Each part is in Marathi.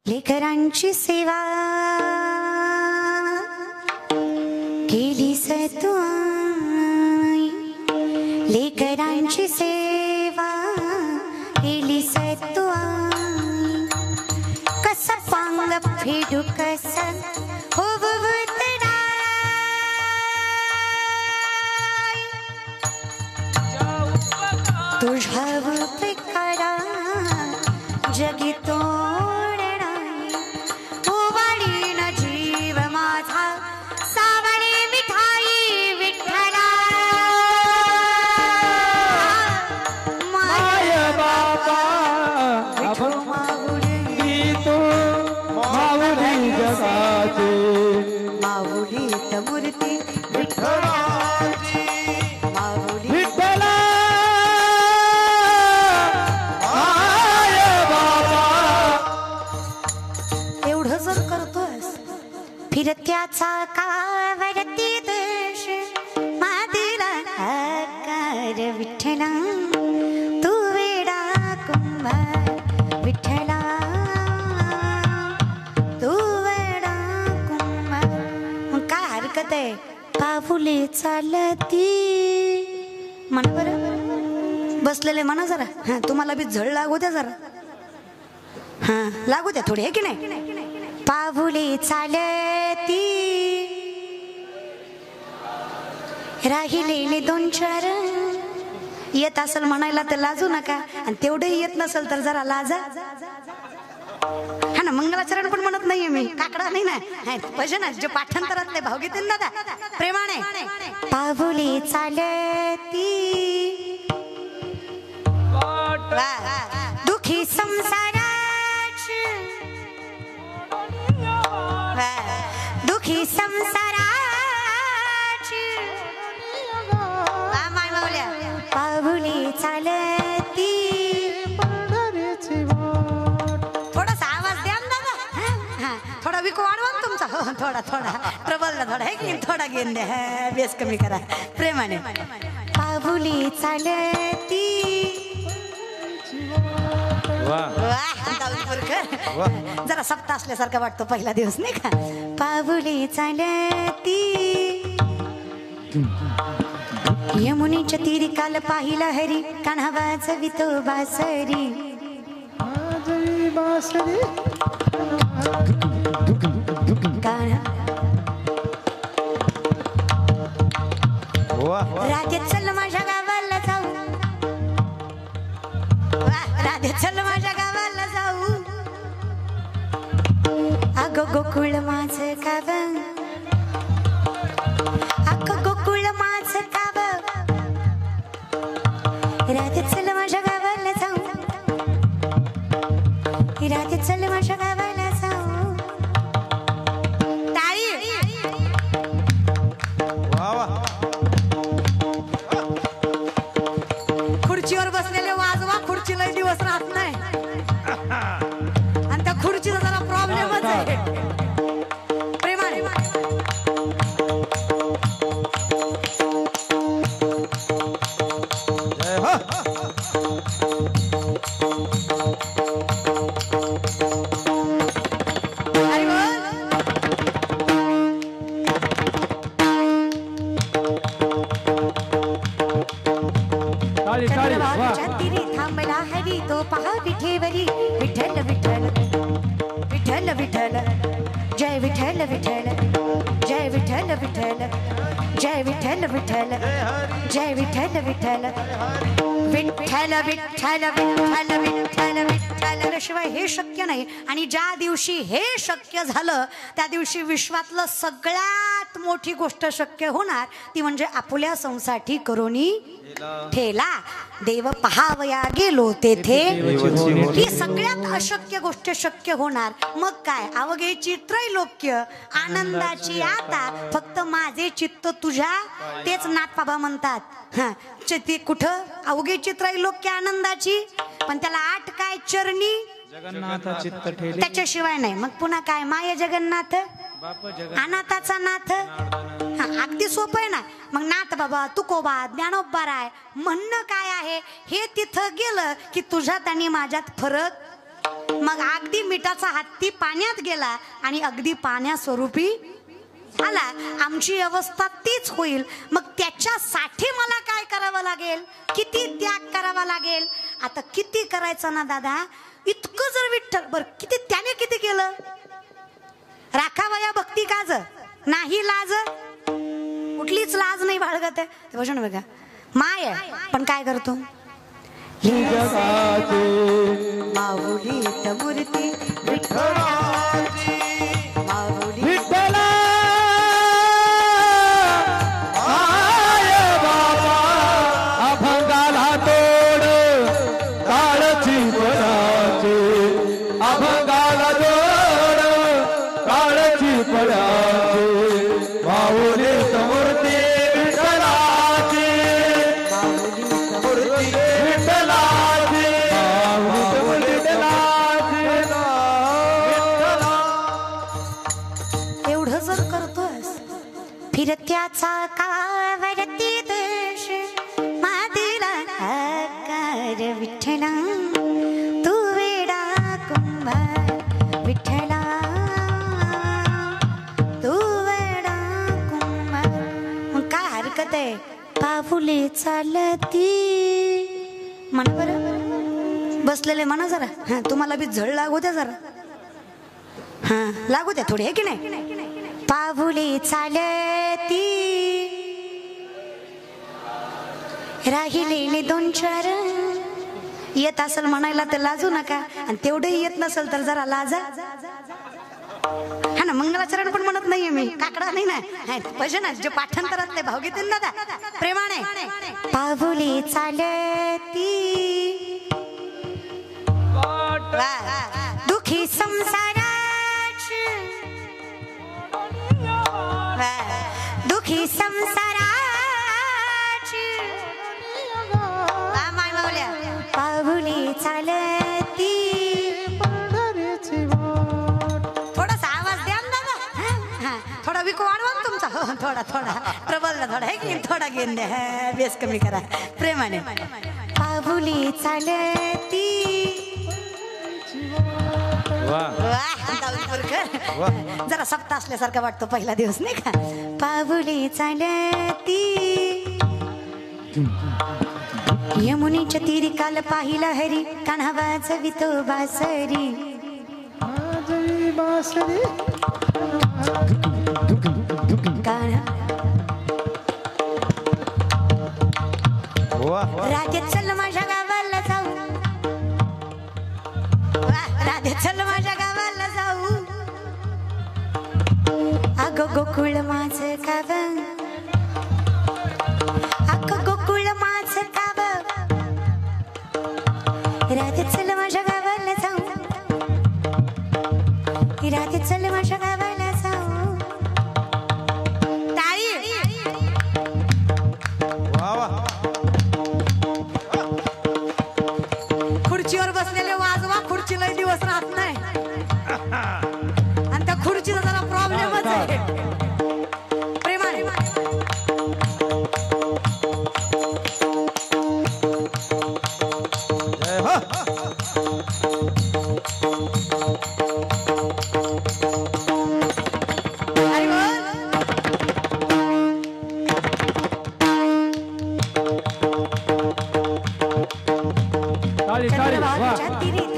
लेकरांची सेवा केली तू आई, लेकरांची सेवा केली तू आई, कस पांग फेडू कस हो तुझ्या उपकारा जगी तोडणाई, उवाळीन जीव माझा सावळी मिठाई विठ्ठला, माय बाबा माऊली तू माऊली जगाची, माऊलीत मूर्ती विठ्ठलाची, माऊली विठ्ठला फिरत्याचा कावरती देश मादिला आकार विठ्ठला, तू वेडा कुंभार विठ्ठला, तू वेडा कुंभार. मग काय हरकत आहे, पाऊले चालती म्हणा बरं, बसलेले म्हणा जरा. हा तुम्हाला बी झळ लागू द्या जरा, हा लागू द्या थोडी, आहे की नाही. पाऊले चालती राहिलेले दोन चार, येत असेल म्हणायला तर लाजू नका, आणि तेवढंही येत नसेल तर जरा लाजा. हा ना, मंगलाचरण पण म्हणत नाहीये मी, काकडा नाही ना, भजन जे पाठांतरातले भावगीत दादा प्रेमाने. पाऊले चालती दुखी संसाराची, दुखी संसाराची माय माऊल्या, पाऊले चालती. थोडासा आवाज द्या ना दादा, थोडा विको वाढवा ना तुमचा, थोडा थोडा प्रबल थोडा आहे की थोडा घेऊन द्या, बेस कमी करा प्रेमाने. पाऊले चालती जरा सप्ताह असल्यासारखा वाटतो पहिला दिवस नाही का. पाऊले चालती यमुनेच्या तीरी काल पाहिला हरी, कान्हा वाजवितो बासरी, राधे चल माझ्या गावाला जाऊ, राधे चल माझ्या गावाला जाऊ, अगं गोकुळ माझं गाव, अगं गोकुळ माझं गाव, राधे चल माझ्या गावाला जाऊ, राधे चल माझ्या गावाला जाऊ. टाळी खुर्चीवर बसलेले वाजवा, खुर्चीला दिवस राहत नाही, आणि त्या खुर्चीचा जरा प्रॉब्लेमच आहे प्रेमाने. थांबला हरी तो पहा विठेवरी, विठ्ठल विठ्ठल विठ्ठल विठ्ठल, जय विठ्ठल विठ्ठल, जय विठ्ठल विठ्ठल, जय विठ्ठल विठ्ठल, जय विठ्ठल विठ्ठल, विठ्ठल विठ्ठल विठ्ठल विठ्ठल विठ्ठल शिवाय हे शक्य नाही. आणि ज्या दिवशी हे शक्य झालं त्या दिवशी विश्वातलं सगळ्यात मोठी गोष्ट शक्य होणार, ती म्हणजे आपुल्या संसाठी करोनी ठेला, देव पहावया गेलो तेथे, ही सगळ्यात अशक्य गोष्ट शक्य होणार. मग काय, अवघेची त्रैलोक्य आनंदाची आता, फक्त माझे चित्त तुझ्या, तेच नाथबाबा म्हणतात. हा ते कुठं अवघेची त्रैलोक्य आनंदाची, पण त्याला आठ काय चरणी जगन्नाथ चित्त ठेले, त्याच्याशिवाय नाही. मग पुन्हा काय, माय जगन्नाथ अनाथाचा नाथ, अगदी सोपं आहे ना. मग नाथ बाबा, तुकोबा, ज्ञानोबा राय म्हणणं काय आहे, हे तिथं गेलं की तुझ्यात आणि माझ्यात फरक मग अगदी मिठाचा हत्ती पाण्यात गेला आणि अगदी पाण्यास्वरूपी झाला. आमची अवस्था तीच होईल. मग त्याच्यासाठी मला काय करावं लागेल, किती त्याग करावा लागेल. आता किती करायचं ना दादा, इतकं जर विठ्ठल बर किती त्याने किती केलं. राखावया भक्ती काज नाही लाज, कुठलीच लाज नाही बाळगत आहे. वचन बघा, माय आहे पण काय करतो, माऊली मूर्ती विठ्ठलाची, माऊली विठ्ठला आय बाबा अभंगाला तोड काळची पडाची, अभंगाला तोड काळची पडाची, माऊली मूर्ती विठ्ठलाची, मूर्ती विठ्ठलाची, माऊली विठ्ठलाची. एवढं जर करतोस, फिरत्याचा कावरती देश मातीला आकार विठ्ठला, तू वेडा कुंभार विठ्ठला, तू वेडा कुंभार. मग काय हरकत आहे, पाऊले चालती म्हणा बरं. बसलेले म्हणा जरा, हा तुम्हाला बी झळ लागू द्या जरा, हा लागू द्या थोडी, आहे की नाही. पाऊले चालती राहिलेले दोन चार, येत असेल म्हणायला तर लाजू नका, आणि तेवढंही येत नसेल तर जरा लाजा. हा ना, मंगलाचरण पण म्हणत नाहीये मी, काकडा नाही ना, भजन जे पाठांतरातले भाव घेतील दादा प्रेमाने. पाऊले चालती दुखी संसाराची, दुखी संसाराची, पाऊले चालती. थोडासा आवाज द्या ना दादा, थोडा विको वाढवा ना तुमचा, थोडा थोडा प्रबल थोडा आहे की थोडा घेऊन द्या, बेस कमी करा प्रेमाने. पाऊले चालती, जरा सप्ताह असल्यासारखं वाटतो पहिला दिवस नाही का. पाऊले चालती यमुनेच्या तीरी काल पाहिला हरी, कान्हा वाजवितो बासरी, राधे चल माझ्या गावाला जाऊ, राधे चल माझ्या गावाला जाऊ, अगं गोकुळ माझं गाव, अगं गोकुळ माझं गाव, राधे चल माझ्या गावाला जाऊ, राधे चल माझ्या गावाला जाऊ. टाळी. खुर्चीवर बसलेले वाजवा, खुर्चीला दिवस राहत नाही, आणि त्या खुर्चीचा जरा प्रॉब्लेमच आहे प्रेमाने.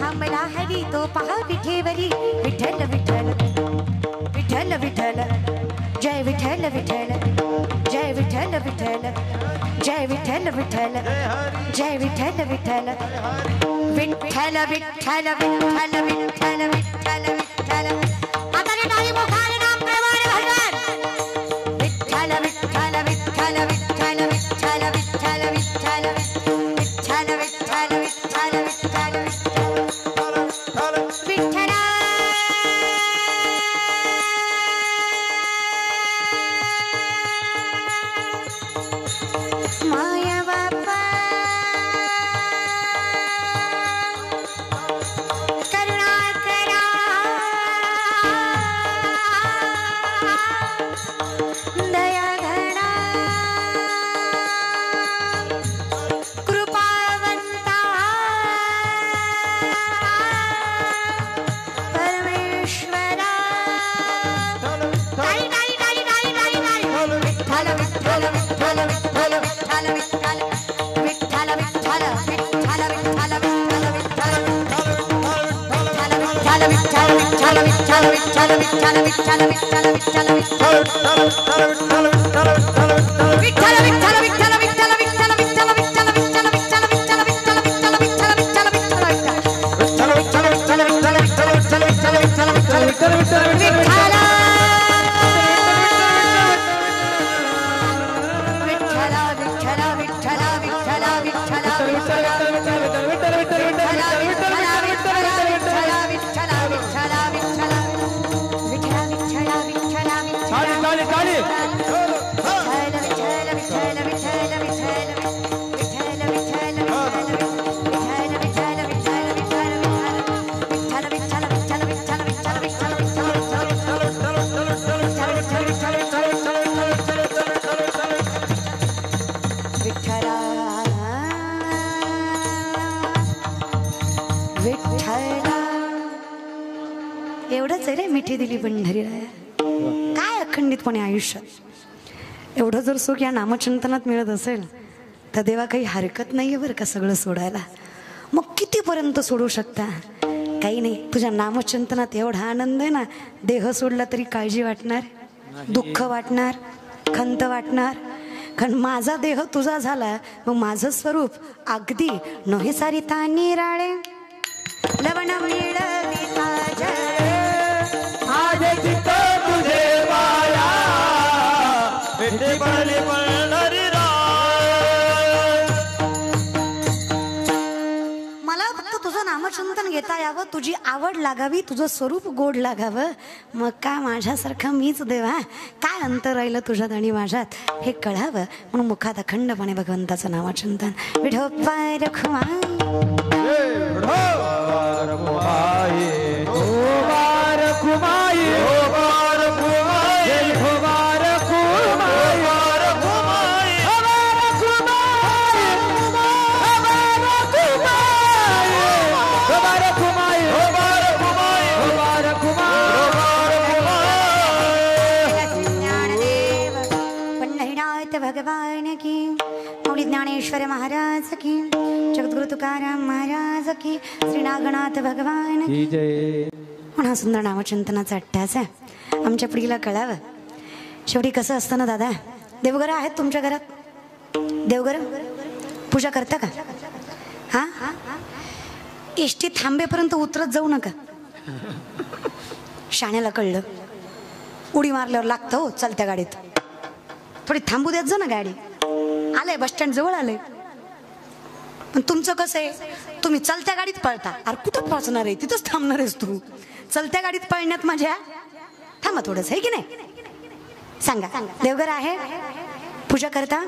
थांबला हरी तो पहा विठेवरी, विठ्ठल विठ्ठल विठ्ठल विठ्ठल, जय विठ्ठल विठ्ठल, जय विठ्ठल विठ्ठल, जय विठ्ठल विठ्ठल, जय विठ्ठल विठ्ठल, विठ्ठल विठ्ठल विठ्ठल विठ्ठल विठ्ठल विठ्ठल. आता रे टाळी मोखाने नाम प्रेमाने भजन. विठ्ठल विठ्ठल विठ्ठल विठ्ठल विठ्ठल विठ्ठल विठ्ठल विठ्ठल विठ्ठल विठ्ठल विठ्ठल विठ्ठल. माया बापा करुणा करा, एवढंच आहे रे मिठी दिली पंढरीराया. काय अखंडितपणे आयुष्यात एवढं जर सुख या नामचिंतनात मिळत असेल तर देवा काही हरकत नाहीये बरं का सगळं सोडायला. मग कितीपर्यंत सोडू शकता? काही नाही, तुझ्या नामचिंतनात एवढा आनंद आहे ना, देह सोडला तरी काळजी वाटणार, दुःख वाटणार, खंत वाटणार. कारण माझा देह तुझा झाला मग माझं स्वरूप अगदी नोहे सारिता निराळे लवण मिळविता माझे चित्त तुझे वाया विठे पडले पंढरी राय. मला फक्त तुझं नामचिंतन घेता यावं, तुझी आवड लागावी, तुझं स्वरूप गोड लागावं. मग का माझ्यासारखं मीच देवा, काय अंतर राहिलं तुझ्यात आणि माझ्यात हे कळावं म्हणून मुखात अखंडपणे भगवंताचं नामचिंतन. विठोबा रखुमाई भगवान की, मौली ज्ञानेश्वर महाराज की, जगद्गुरु तुकाराम महाराज की, श्री नागनाथ भगवान की जय. म्हणा सुंदर नामचिंतनाचा अट्टास आहे आमच्या पिढीला कळावं. शेवटी कसं असतं ना दादा, देवघरं आहेत तुमच्या घरात? देवघरं पूजा करता का? हा, एसटी थांबेपर्यंत उतरत जाऊ नका. शाण्याला कळलं, उडी मारल्यावर लागतं हो चालत्या गाडीत. थोडी थांबू देत जा ना गाडी. आलंय बस स्टँड जवळ आलंय. पण तुमचं कसं आहे, तुम्ही चलत्या गाडीत पळता. अरे कुठं पोहोचणार आहे, तिथंच थांबणार आहेस तू. चलत्या गाडीत पळण्यात माझ्या थांबा थोडंच, आहे की नाही? सांगा, देवघर आहे, पूजा करता?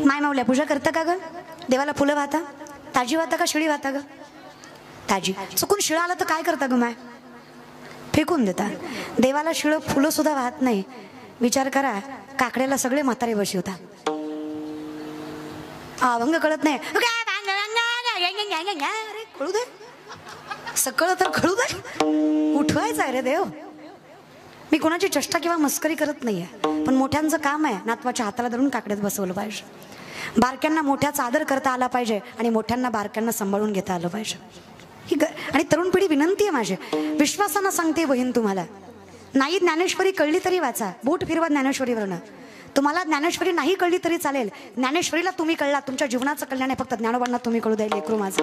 माय माऊल्या पूजा करता का ग? देवाला फुलं वाहता? ताजी वाहता का शिळी वाहता ग? ताजी. चुकून शिळा आला तर काय करता ग माय? फेकून देता. देवाला शिळं फुलं सुद्धा वाहत नाही. विचार करा, काकड्याला सगळे म्हातारे बसवता. अभंग कळत नाही, अरे कळू दे, सकळ तर कळू दे. उठवायचं आहे रे देव. मी कोणाची चेष्टा किंवा मस्करी करत नाहीये, पण मोठ्यांचं काम आहे नातवाच्या हाताला धरून काकड्यात बसवलं पाहिजे. बारक्यांना मोठ्याचा आदर करता आला पाहिजे आणि मोठ्यांना बारक्यांना सांभाळून घेता आलं पाहिजे. आणि तरुण पिढी विनंती आहे माझी, विश्वासानं सांगते बहीण तुम्हाला, नाही ज्ञानेश्वरी कळली तरी वाचा, बोट फिरवा ज्ञानेश्वरीवरनं. तुम्हाला ज्ञानेश्वरी नाही कळली तरी चालेल, ज्ञानेश्वरीला तुम्ही कळला, तुमच्या जीवनाचं कल्याण आहे. फक्त ज्ञानोबांना तुम्ही कळू द्यायला लेकरू माझं.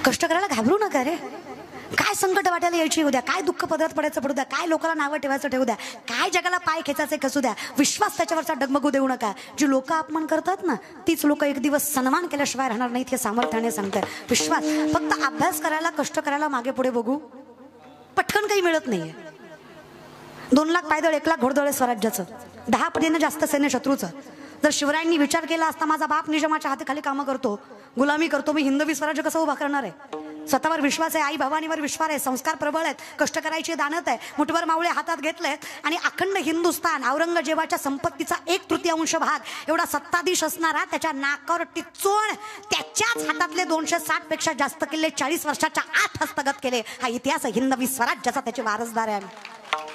कष्ट करायला घाबरू नका रे. काय संकट वाटायला यायची उद्या, काय दुःख पदरात पडायचं पडू द्या, काय लोकांना नावं ठेवायचं ठेवू द्या, काय जगाला पाय खेचायचे कसू द्या, विश्वास त्याच्यावरचा डगमगू देऊ नका. जी लोक अपमान करतात ना, तीच लोक एक दिवस सन्मान केल्याशिवाय राहणार नाहीत हे सामर्थ्याने सांगतात. विश्वास, फक्त अभ्यास करायला, कष्ट करायला, मागे पुढे बघू, पटकन काही मिळत नाहीये. 2 लाख पायदळ, 1 लाख घोडदळ स्वराज्याचं, 10 पटीने जास्त सैन्य शत्रूचं. जर शिवरायांनी विचार केला असता, माझा बाप निजामाच्या हाताखाली कामं करतो, गुलामी करतो, मी हिंदवी स्वराज्य कसं उभा करणार आहे? स्वतःवर विश्वास आहे, आई भवानीवर विश्वास आहे, संस्कार प्रबळ आहेत, कष्ट करायची दानत आहे, मुठभर मावळे हातात घेतलेत आणि अखंड हिंदुस्थान, औरंगजेबाच्या संपत्तीचा 1/3 भाग एवढा सत्ताधीश असणारा, त्याच्या नाकावर टिचून त्याच्याच हातातले 260 पेक्षा जास्त किल्ले 40 वर्षाच्या आत हस्तगत केले. हा इतिहास हिंदवी स्वराज्याचा, त्याचे वारसदार आहे.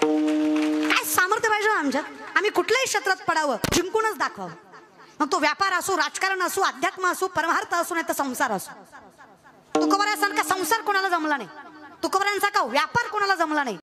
काय सामर्थ्य पाहिजे आमच्यात? आम्ही कुठल्याही क्षेत्रात पडावं, जिंकूनच दाखवावं. मग तो व्यापार असो, राजकारण असो, अध्यात्म असो, परमार्थ असो, नाही तर संसार असो. तुकोबारासारखा संसार कोणाला जमला नाही, तुकोबारांसारखा व्यापार कोणाला जमला नाही.